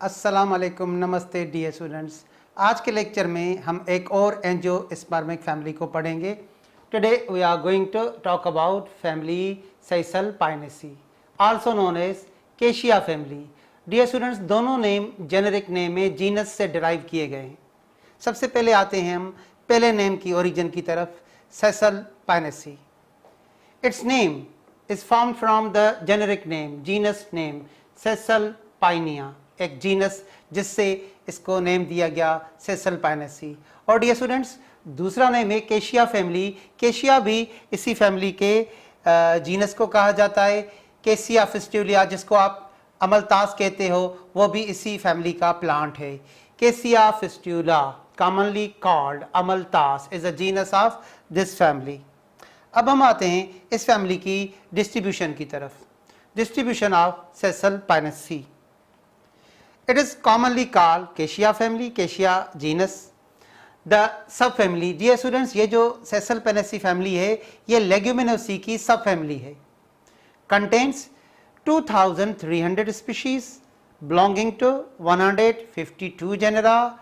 अस्सलाम वालेकुम, नमस्ते डियर स्टूडेंट्स। आज के लेक्चर में हम एक और एंजियोस्पर्मिक फैमिली को पढ़ेंगे। Today we are going to talk about family Caesalpiniaceae, also known as Cassia family. Dear students, दोनों नेम जेनेरिक नेम में जीनस से डिराइव किए गए हैं। सबसे पहले आते हैं हम पहले नेम की ओरिजिन की तरफ, सेसल्पाइनेसी। Its name is formed from the generic name, genus name Caesalpinia, एक जीनस जिससे इसको नेम दिया गया सेसल्पाइनेसी। और डियर स्टूडेंट्स, दूसरा नेम है केशिया फैमिली। केशिया भी इसी फैमिली के जीनस को कहा जाता है। केसिया फिस्टुलिया, जिसको आप अमलतास कहते हो, वो भी इसी फैमिली का प्लांट है। केसिया fistula, commonly called Amaltas, is a genus of this family. अब हम आते हैं इस फैमिली की डिस्ट्रीब्यूशन की तरफ। Distribution of Caesalpiniaceae, it is commonly called cassia family, cassia genus. The subfamily, dear students, ये जो सेसल्पाइनेसी फैमिली है ये लेग्यूमिनोसी की सब फैमिली है। Contains 2300 species belonging to 152 genera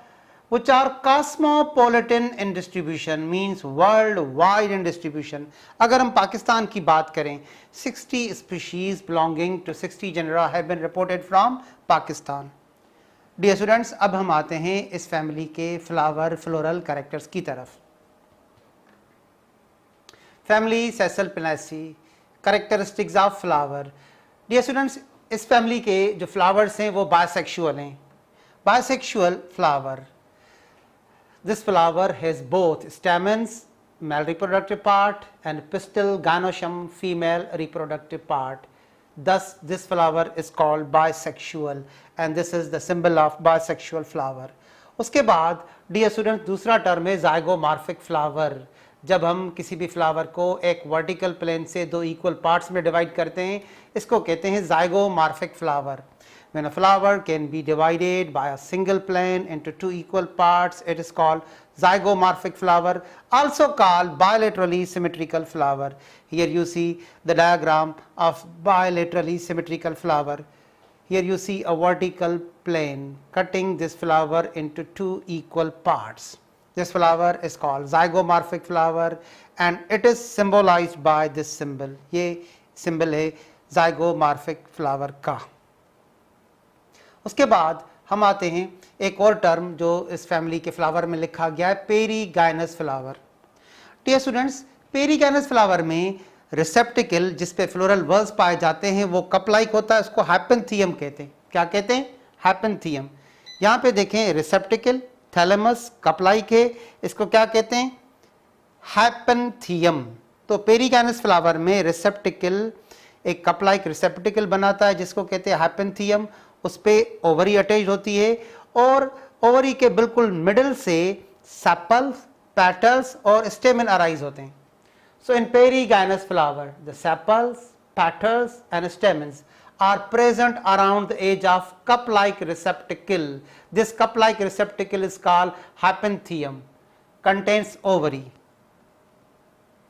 which are cosmopolitan in distribution, means worldwide in distribution. अगर हम पाकिस्तान की बात करें, 60 species belonging to 60 genera have been reported from Pakistan. Dear students, अब हम आते हैं इस फैमिली के फ्लावर फ्लोरल कैरेक्टर्स की तरफ। Family Caesalpiniaceae, characteristics of flower. Dear students, इस फैमिली के जो फ्लावर्स हैं वो बायसेक्सुअल हैं। Bisexual flower, this flower has both stamens, male reproductive part, and pistil gynoecium, female reproductive part. Thus this flower is called bisexual and this is the symbol of bisexual flower. उसके बाद dear student दूसरा term है zygomorphic flower. जब हम किसी भी flower को एक वर्टिकल प्लेन से दो इक्वल पार्ट्स में डिवाइड करते हैं, इसको कहते हैं zygomorphic flower. When a flower can be divided by a single plane into two equal parts, it is called zygomorphic flower, also called bilaterally symmetrical flower. Here you see the diagram of bilaterally symmetrical flower. Here you see a vertical plane cutting this flower into two equal parts. This flower is called zygomorphic flower and it is symbolized by this symbol. ये symbol है zygomorphic flower का। उसके बाद हम आते हैं एक और टर्म जो इस फैमिली के फ्लावर में लिखा गया है, perigynous flower. Dear students, perigynous flower में रिसेप्टिकल जिस पे फ्लोरल वर्ल्स पाए जाते हैं वो कप लाइक होता है, उसको हाइपेंथियम कहते हैं। क्या कहते हैं? हाइपेंथियम। यहाँ पे देखें, रिसेप्टिकल, थैलेमस, कप लाइक है, इसको क्या कहते हैं? हाइपेंथियम। तो पेरीगाइनस फ्लावर में रिसेप्टिकल एक कप लाइक रिसेप्टिकल बनाता है जिसको कहते हैं हाइपेंथियम। उस पे ओवरी अटैच होती है और ओवरी के बिल्कुल मिडिल से सेपल्स, पेटल्स और स्टेमन अराइज होते हैं। So in perigynous flower the sepals, petals and stamens are present around the edge of cup like receptacle. This cup like receptacle is called hypanthium, contains ovary.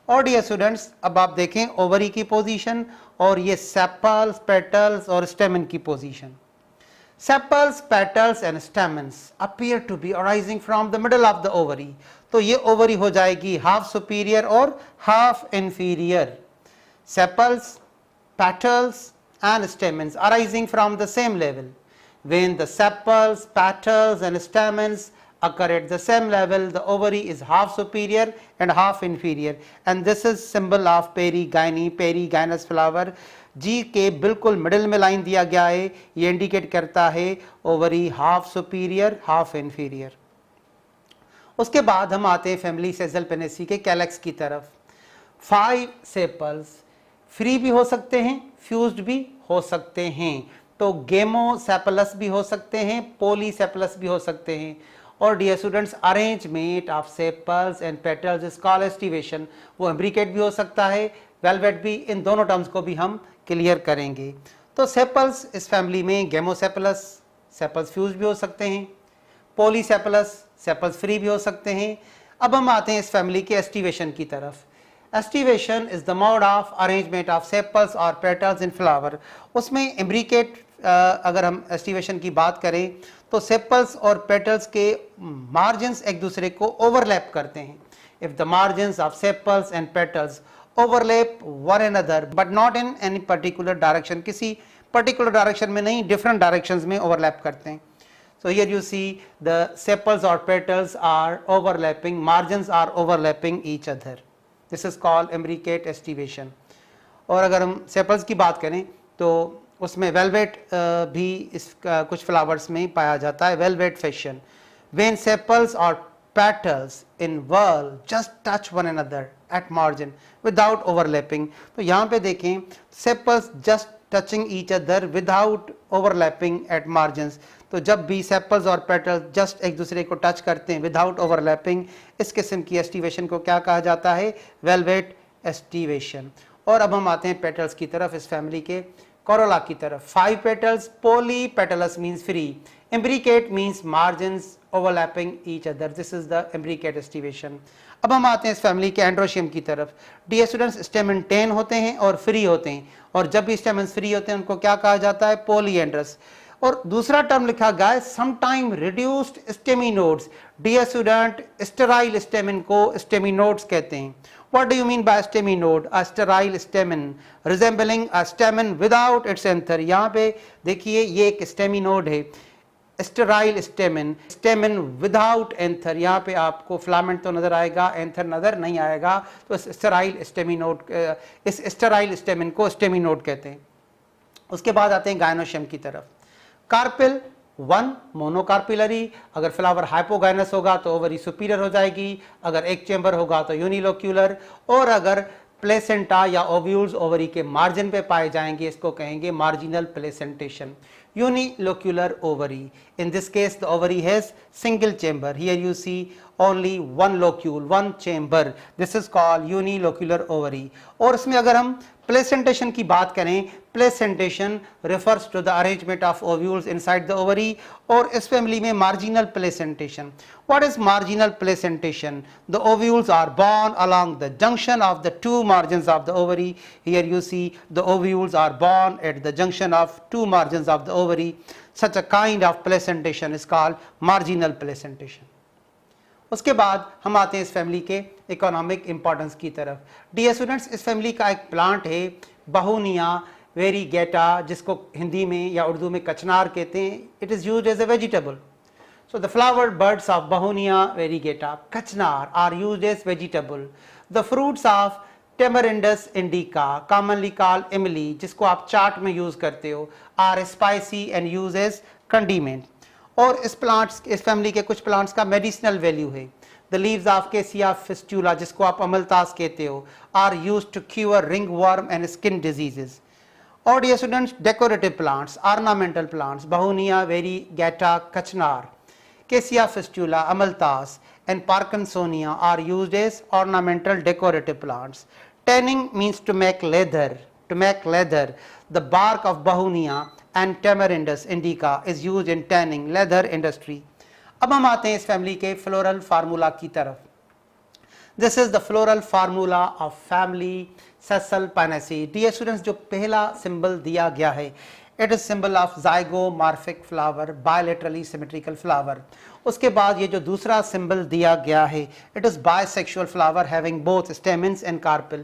और dear students, अब आप देखें ovary की position और ये sepals, petals और स्टेमन की position. Sepals, petals and stamens appear to be arising from the middle of the ovary. तो ये ओवरी हो जाएगी हाफ सुपीरियर और half inferior. Sepals, petals and stamens arising from the same level. When the sepals, petals and stamens occur at the same level, the ovary is half superior and half inferior, and this is symbol of perigyny, perigynous flower. जी के बिल्कुल middle में line दिया गया है, ये indicate करता है ovary half superior half inferior. उसके बाद हम आते हैं फैमिली सेसल्पाइनेसी के कैलेक्स की तरफ। 5 सेपल्स फ्री भी हो सकते हैं, फ्यूज्ड भी हो सकते हैं। तो गेमोसेपलस भी हो सकते हैं, पॉलीसेपलस भी हो सकते हैं। और dear students, arrangement of sepals and petals is called aestivation. वो एम्ब्रिकेट भी हो सकता है, वेलवेट भी। इन दोनों टर्म्स को भी हम क्लियर करेंगे। तो सेपल्स इस फैमिली में गेमोसेपलस, सेपल्स फ्यूज भी हो सकते हैं, पॉलीसेपलस, सेपल्स फ्री भी हो सकते हैं। अब हम आते हैं इस फैमिली के एस्टिवेशन की तरफ। Aestivation is the mode of arrangement of sepals और पेटल्स इन फ्लावर। उसमें एम्ब्रिकेट अगर हम एस्टिवेशन की बात करें तो सेपल्स और पेटल्स के मार्जिन्स एक दूसरे को ओवरलैप करते हैं. If the margins of sepals and petals overlap one another but not in any particular direction, किसी पर्टिकुलर डायरेक्शन में नहीं, डिफरेंट डायरेक्शंस में ओवरलैप करते हैं. So here you see the sepals or petals are overlapping, margins are overlapping each other. This is called imbricate estivation. और अगर हम sepals की बात करें तो उसमें वेलवेट भी इस कुछ फ्लावर्स में पाया जाता है, velvet fashion. When sepals or petals in whirl just touch one another at margin without overlapping. तो यहाँ पे देखें sepals just touching each other without overlapping at margins. तो जब भी सेपल्स और पेटल्स जस्ट एक दूसरे को टच करते हैं विदाउट ओवरलैपिंग, इस किस्म की एस्टिवेशन को क्या कहा जाता है? Velvet aestivation. और अब हम आते हैं पेटल्स की तरफ, इस फैमिली के कोरोला की तरफ. 5 petals, polypetalous means free, imbricate means margins overlapping each other. This is the imbricate aestivation. अब हम आते हैं इस फैमिली के एंड्रोशियम की तरफ. डियर स्टूडेंट्स, स्टेमन 10 होते हैं और फ्री होते हैं, और जब भी स्टेमन फ्री होते हैं उनको क्या कहा जाता है? पोलीएंड्रस. और दूसरा टर्म लिखा गया है sometime reduced staminodes. Dear student, sterile stamen को स्टेमिनोड्स कहते हैं. What do you mean by staminode? A sterile stamen resembling a stamen without its anther. यहाँ पे देखिए ये एक स्टेमिनोड है, sterile stamen, stamen without anther. यहाँ पे आपको फिलामेंट तो नजर आएगा, एंथर नजर नहीं आएगा. तो स्टेराइल स्टेमिनोड, इस स्टेराइल स्टेमिन को स्टेमिनोड कहते हैं. उसके बाद आते हैं गायनोशियम की तरफ. Carpel 1 monocarpellary. अगर फ्लावर हाइपोगाइनस होगा तो ओवरी सुपीरियर हो जाएगी, अगर एक चेंबर होगा तो यूनिलोक्यूलर, और अगर प्लेसेंटा या ओव्यूल्स ओवरी के मार्जिन पे पाए जाएंगे इसको कहेंगे marginal placentation. unilocular ovary. In this case the ovary has single chamber. Here you see only one locule, one chamber. This is called unilocular ovary. और इसमें अगर हम प्लेसेंटेशन की बात करें, placentation refers to the arrangement of ovules inside the ovary, और इस family में marginal placentation. What is marginal placentation? The ovules are born along the junction of the two margins of the ovary. Here you see the ovules are born at the junction of two margins of the ovary. Such a kind of placentation is called marginal placentation. उसके बाद हम आते हैं इस family के economic importance की तरफ. Dear students, इस फैमिली का एक प्लांट है बहुनिया वेरीगेटा, जिसको हिंदी में या उर्दू में कचनार कहते हैं. It is used as a vegetable. So the flowered buds of Begonia variegata, kachnar, are used as vegetable. The fruits of Tamarindus indica, commonly called imli, जिसको आप चाट में यूज करते हो, are spicy and used as condiment. और इस plants, इस family के कुछ प्लांट्स का मेडिसिनल वैल्यू है. The leaves of Cassia fistula, जिसको आप अमलतास कहते हो, are used to cure ringworm and skin diseases. और dear students, decorative plants, ornamental plants, Bauhinia variegata, कचनार, Cassia fistula, amalthus and Parkinsonia are used as ornamental decorative plants. Tanning means to make leather. To make leather, the bark of Begonia and Tamarindus indica is used in tanning leather industry. अब हम आते हैं इस family के floral formula की तरफ. This is the floral formula of family Caesalpinaceae. Dear students, जो पहला सिंबल दिया गया है, it is symbol of zygomorphic flower, bilaterally symmetrical flower. उसके बाद ये जो दूसरा सिंबल दिया गया है, it is bisexual flower having both stamens and carpel.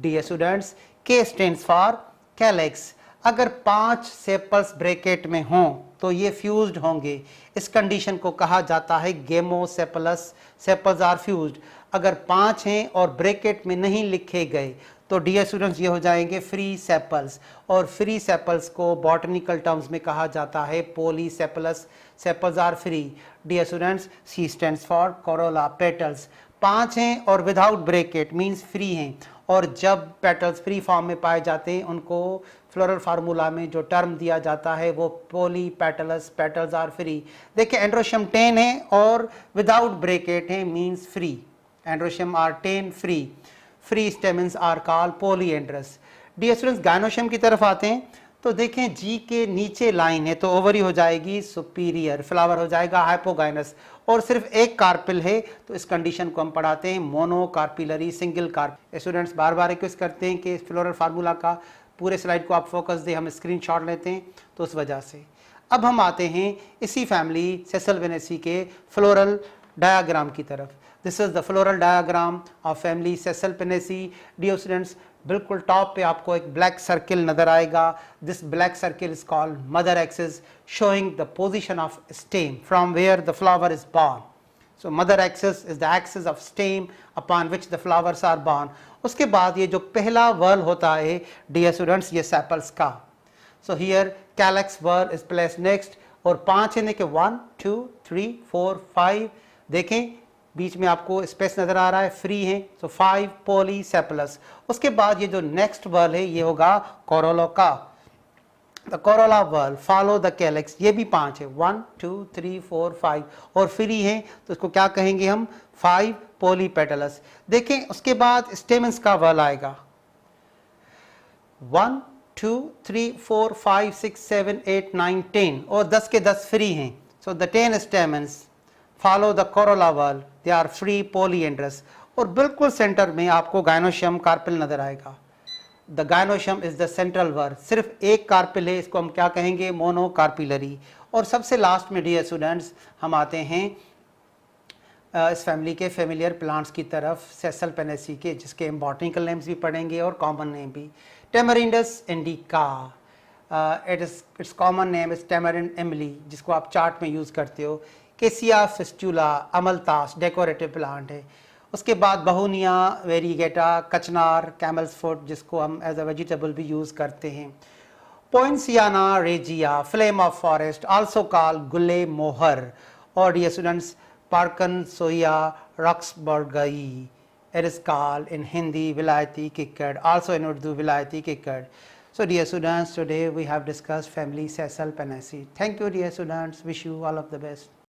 Dear students, K stands for calyx. अगर 5 सेपल्स ब्रैकेट में हों तो ये फ्यूज्ड होंगे. इस कंडीशन को कहा जाता है गेमोसेपलस. Sepals are fused. अगर 5 हैं और ब्रैकेट में नहीं लिखे गए तो डियर स्टूडेंट्स ये हो जाएंगे फ्री सेपल्स. और फ्री सेपल्स को बॉटनिकल टर्म्स में कहा जाता है polysepalous. Sepals are free. Dear students, C stands for corolla. Petals 5 हैं और विदाउट ब्रैकेट मींस फ्री हैं, और जब पेटल्स फ्री फॉर्म में पाए जाते हैं उनको फ्लोरल फार्मूला में जो टर्म दिया जाता है वो polypetalous. Petals are free. देखिए एंड्रोशियम 10 है और विदाउट ब्रैकेट है means free. Androecium are 10 free. Free stamens are called polyandrous. Dear students, gynoecium की तरफ आते हैं तो देखें जी के नीचे लाइन है तो ओवरी हो जाएगी सुपीरियर, फ्लावर हो जाएगा हाइपोगाइनस, और सिर्फ एक कार्पिल है तो इस कंडीशन को हम पढ़ाते हैं मोनोकार्पिलरी, सिंगल कार्प. स्टूडेंट्स बार बार रिक्वेस्ट करते हैं कि इस फ्लोरल फार्मूला का पूरे स्लाइड को आप फोकस दें, हम स्क्रीनशॉट लेते हैं तो उस वजह से। अब हम आते हैं इसी फैमिली सेसल वेनेसी के फ्लोरल डायग्राम की तरफ। This is the floral diagram of family caesalpiniaceae. Dear students, बिल्कुल टॉप पे आपको एक ब्लैक सर्किल नजर आएगा। This black circle is called mother axis, showing the position of stem from where the flower is born. So mother axis is the axis of stem upon which the flowers are born. उसके बाद ये जो पहला whorl होता है dear students, ये sepals का। So here calyx whorl is placed next, और 5 यानी कि 1 2 3 4 5, देखें बीच में आपको स्पेस नजर आ रहा है, फ्री है, सो 5 पॉलीसेपलस। उसके बाद ये जो नेक्स्ट वर्ल है ये होगा कोरोला का। The corolla whorl follow the calyx, ये भी 5 है, 1 2 3 4 5, और फ्री है तो इसको क्या कहेंगे हम, 5 पॉलीपेटलस। देखें उसके बाद स्टेमन्स का वर्ल आएगा, 1 2 3 4 5 6 7 8 9 10, और 10 के 10 फ्री हैं। So the 10 stamens follow the corolla whorl, they are free polyandrous. और बिल्कुल सेंटर में आपको गायनोशियम कार्पिल नजर आएगा। The gynoecium is the central whorl, सिर्फ एक कार्पिल है, इसको हम क्या कहेंगे, मोनोकार्पिलरी। और सबसे लास्ट में डियर स्टूडेंट्स हम आते हैं इस फैमिली के फेमिलियर प्लांट्स की तरफ, सेसल पेनेसी के, जिसके हम बॉटनिकल नेम्स भी पढ़ेंगे और कॉमन नेम भी। Tamarindus indica, it's common name is tamarind imli, जिसको आप चार्ट में यूज़ करते हो। केसिया फिस्टुला, अमलतास, डेकोरेटिव प्लांट है। उसके बाद बहुनिया वेरीगेटा, कचनार, कैमल्स फुट, जिसको हम एज अ वेजिटेबल भी यूज़ करते हैं। Poinciana regia, flame of forest, also call gulmohar. और dear students, parkinsonia roxburghii, it is called in Hindi vilayati kikar, also in Urdu विलायती किक्कड़। So dear students, today we have discussed family Sessile Penaceae. Thank you dear students, wish you all of the best.